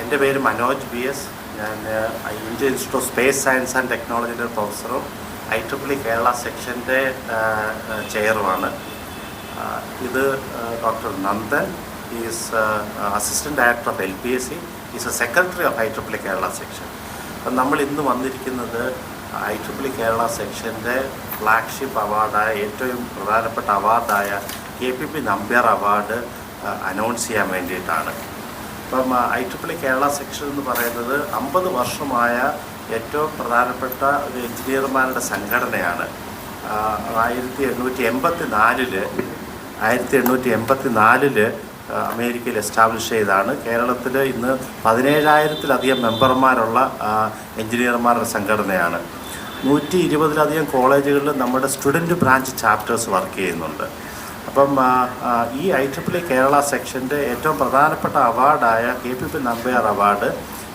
എൻ്റെ പേര് മനോജ് BS. ഞാൻ Indian institute of space science and ടെക്നോളജിയുടെ പ്രൊഫസറും IEEE കേരള സെക്ഷൻ്റെ ചെയറുമാണ്. ഇത് doctor Nandan is assistant director of LPSC, is A secretary of IEEE Kerala section. അപ്പം നമ്മൾ ഇന്ന് വന്നിരിക്കുന്നത് IEEE കേരള സെക്ഷൻ്റെ ഫ്ലാഗ്ഷിപ്പ് അവാർഡായ ഏറ്റവും പ്രധാനപ്പെട്ട അവാർഡായ KPP നമ്പ്യാർ അവാർഡ് അനൗൺസ് ചെയ്യാൻ വേണ്ടിയിട്ടാണ്. അപ്പം IEEE കേരള സെക്ഷൻ എന്ന് പറയുന്നത് 50 വർഷമായ ഏറ്റവും പ്രധാനപ്പെട്ട ഒരു എഞ്ചിനീയർമാരുടെ സംഘടനയാണ്. 1884 അമേരിക്കയിൽ എസ്റ്റാബ്ലിഷ് ചെയ്താണ്. കേരളത്തിൽ ഇന്ന് 17,000-ലധികം മെമ്പർമാരുള്ള എഞ്ചിനീയർമാരുടെ സംഘടനയാണ്. 120-ലധികം കോളേജുകളിൽ നമ്മുടെ സ്റ്റുഡൻറ്റ് ബ്രാഞ്ച് ചാപ്റ്റേഴ്സ് വർക്ക് ചെയ്യുന്നുണ്ട്. അപ്പം ഈ IEEE കേരള സെക്ഷൻ്റെ ഏറ്റവും പ്രധാനപ്പെട്ട അവാർഡായ KPP നമ്പ്യാർ അവാർഡ്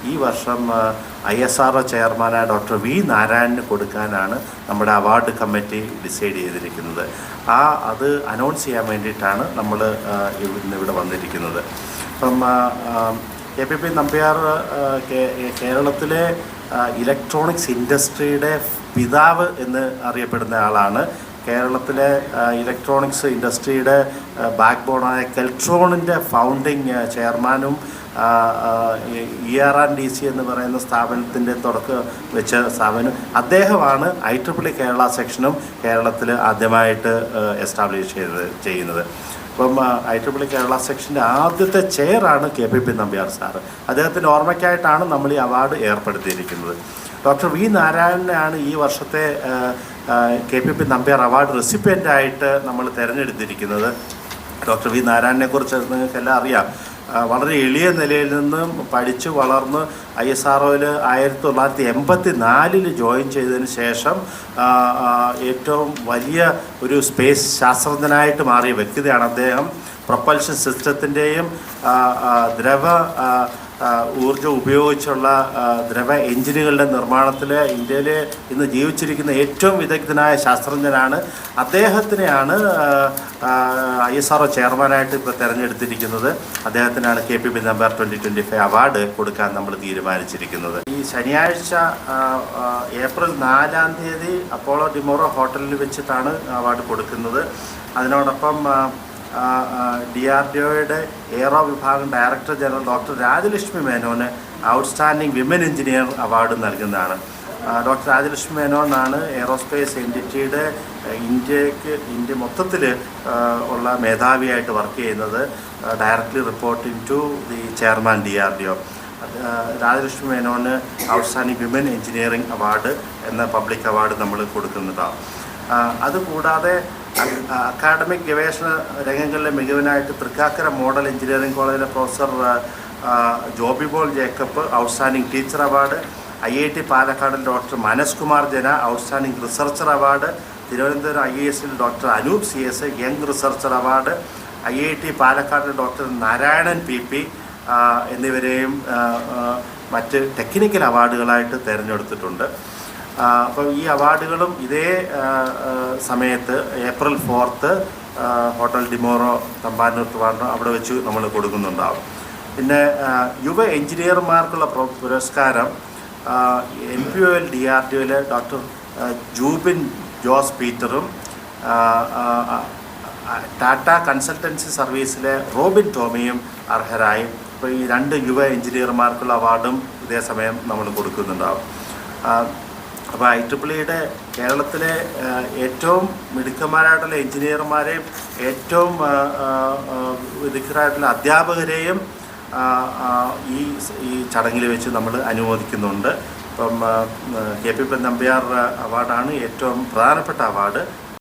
ഈ വർഷം ISRO ചെയർമാനായ ഡോക്ടർ V. നാരായണന് കൊടുക്കാനാണ് നമ്മുടെ അവാർഡ് കമ്മിറ്റി ഡിസൈഡ് ചെയ്തിരിക്കുന്നത്. അത് അനൗൺസ് ചെയ്യാൻ വേണ്ടിയിട്ടാണ് നമ്മൾ ഇന്നിവിടെ വന്നിരിക്കുന്നത്. അപ്പം KPP നമ്പ്യാർ കേരളത്തിലെ ഇലക്ട്രോണിക്സ് ഇൻഡസ്ട്രിയുടെ പിതാവ് എന്ന് അറിയപ്പെടുന്ന ആളാണ്. കേരളത്തിലെ ഇലക്ട്രോണിക്സ് ഇൻഡസ്ട്രിയുടെ ബാക്ക് ബോണായ കെൽട്രോണിൻ്റെ ഫൗണ്ടിങ് ചെയർമാനും ER&DC എന്ന് പറയുന്ന സ്ഥാപനത്തിൻ്റെ തുടക്കം വെച്ച സ്ഥാപനം അദ്ദേഹമാണ്. IEEE കേരള സെക്ഷനും കേരളത്തിൽ ആദ്യമായിട്ട് എസ്റ്റാബ്ലിഷ് ചെയ്യുന്നത്. അപ്പം IEEE കേരള സെക്ഷൻ്റെ ആദ്യത്തെ ചെയറാണ് KPP നമ്പ്യാർ സാറ്. അദ്ദേഹത്തിൻ്റെ ഓർമ്മയ്ക്കായിട്ടാണ് നമ്മൾ ഈ അവാർഡ് ഏർപ്പെടുത്തിയിരിക്കുന്നത്. Doctor V. നാരായണനെയാണ് ഈ വർഷത്തെ KPP നമ്പ്യാർ അവാർഡ് റെസിപ്പിയൻ്റായിട്ട് നമ്മൾ തിരഞ്ഞെടുത്തിരിക്കുന്നത്. Doctor V. നാരായണനെക്കുറിച്ച് നിങ്ങൾക്കെല്ലാം അറിയാം. വളരെ എളിയ നിലയിൽ നിന്നും പഠിച്ചു വളർന്ന് ISROയിൽ 1984 ജോയിൻ ചെയ്തതിന് ശേഷം ഏറ്റവും വലിയ ഒരു സ്പേസ് ശാസ്ത്രജ്ഞനായിട്ട് മാറിയ വ്യക്തിയാണ് അദ്ദേഹം. പ്രൊപ്പൽഷൻ സിസ്റ്റത്തിൻ്റെയും ഊർജ്ജം ഉപയോഗിച്ചുള്ള ദ്രവ എഞ്ചിനുകളുടെ നിർമ്മാണത്തിൽ ഇന്ത്യയിൽ ഇന്ന് ജീവിച്ചിരിക്കുന്ന ഏറ്റവും വിദഗ്ധനായ ശാസ്ത്രജ്ഞനാണ്. അദ്ദേഹത്തിനെയാണ് ISRO ചെയർമാനായിട്ട് ഇപ്പോൾ തിരഞ്ഞെടുത്തിരിക്കുന്നത്. അദ്ദേഹത്തിനാണ് KPP നമ്പർ 2025 അവാർഡ് കൊടുക്കാൻ നമ്മൾ തീരുമാനിച്ചിരിക്കുന്നത്. ഈ ശനിയാഴ്ച ഏപ്രിൽ 4 അപ്പോളോ ഡിമോറോ ഹോട്ടലിൽ വെച്ചിട്ടാണ് അവാർഡ് കൊടുക്കുന്നത്. അതിനോടൊപ്പം DRDOയുടെ എയ്റോ വിഭാഗം ഡയറക്ടർ ജനറൽ ഡോക്ടർ രാജലക്ഷ്മി മേനോന് ഔട്ട്സ്റ്റാൻഡിംഗ് വിമൻ എഞ്ചിനീയർ അവാർഡ് നൽകുന്നതാണ്. ഡോക്ടർ രാജലക്ഷ്മി മേനോനാണ് എയ്റോസ്പേസ് എൻറ്റിറ്റിയുടെ ഇന്ത്യ മൊത്തത്തിൽ ഉള്ള മേധാവിയായിട്ട് വർക്ക് ചെയ്യുന്നത്. Directly reporting to the chairman DRDO. Rajalakshmi മേനോന് ഔട്ട്സ്റ്റാൻഡിംഗ് വിമൻ എഞ്ചിനീയറിംഗ് അവാർഡ് എന്ന പബ്ലിക് അവാർഡ് നമ്മൾ കൊടുക്കുന്നതാണ്. അതുകൂടാതെ അക്കാഡമിക് ഗവേഷണ രംഗങ്ങളിലെ മികവിനായിട്ട് തൃക്കാക്കര മോഡൽ എഞ്ചിനീയറിംഗ് കോളേജിലെ professor Joby Paul Jacob outstanding teacher award, IIT പാലക്കാടിൽ doctor Manas Kumar Jana outstanding researcher award, Thiruvananthapuram IISൽ doctor Anoop CS young researcher award, IIT പാലക്കാടിൽ ഡോക്ടർ നാരായണൻ PP എന്നിവരെയും മറ്റ് ടെക്നിക്കൽ അവാർഡുകളായിട്ട് തിരഞ്ഞെടുത്തിട്ടുണ്ട്. അപ്പോൾ ഈ അവാർഡുകളും ഇതേ സമയത്ത് April 4 hotel Dimora Thampanoor Trivandrum അവിടെ വെച്ച് നമ്മൾ കൊടുക്കുന്നുണ്ടാവും. പിന്നെ യുവ എഞ്ചിനീയർമാർക്കുള്ള പുരസ്കാരം NPOL DRDOയിലെ ഡോക്ടർ ജൂബിൻ ജോസ് പീറ്ററും ടാറ്റ കൺസൾട്ടൻസി സർവീസിലെ റോബിൻ ടോമിയും അർഹരായി. അപ്പോൾ ഈ 2 യുവ എഞ്ചിനീയർമാർക്കുള്ള അവാർഡും ഇതേ സമയം നമ്മൾ കൊടുക്കുന്നുണ്ടാവും. അപ്പോൾ IEEEയുടെ കേരളത്തിലെ ഏറ്റവും മിടുക്കന്മാരായിട്ടുള്ള എഞ്ചിനീയർമാരെയും ഏറ്റവും വിദഗ്ധരായിട്ടുള്ള അധ്യാപകരെയും ഈ ചടങ്ങിൽ വെച്ച് നമ്മൾ അനുമോദിക്കുന്നുണ്ട്. അപ്പം KPP നമ്പ്യാർ അവാർഡാണ് ഏറ്റവും പ്രധാനപ്പെട്ട അവാർഡ്.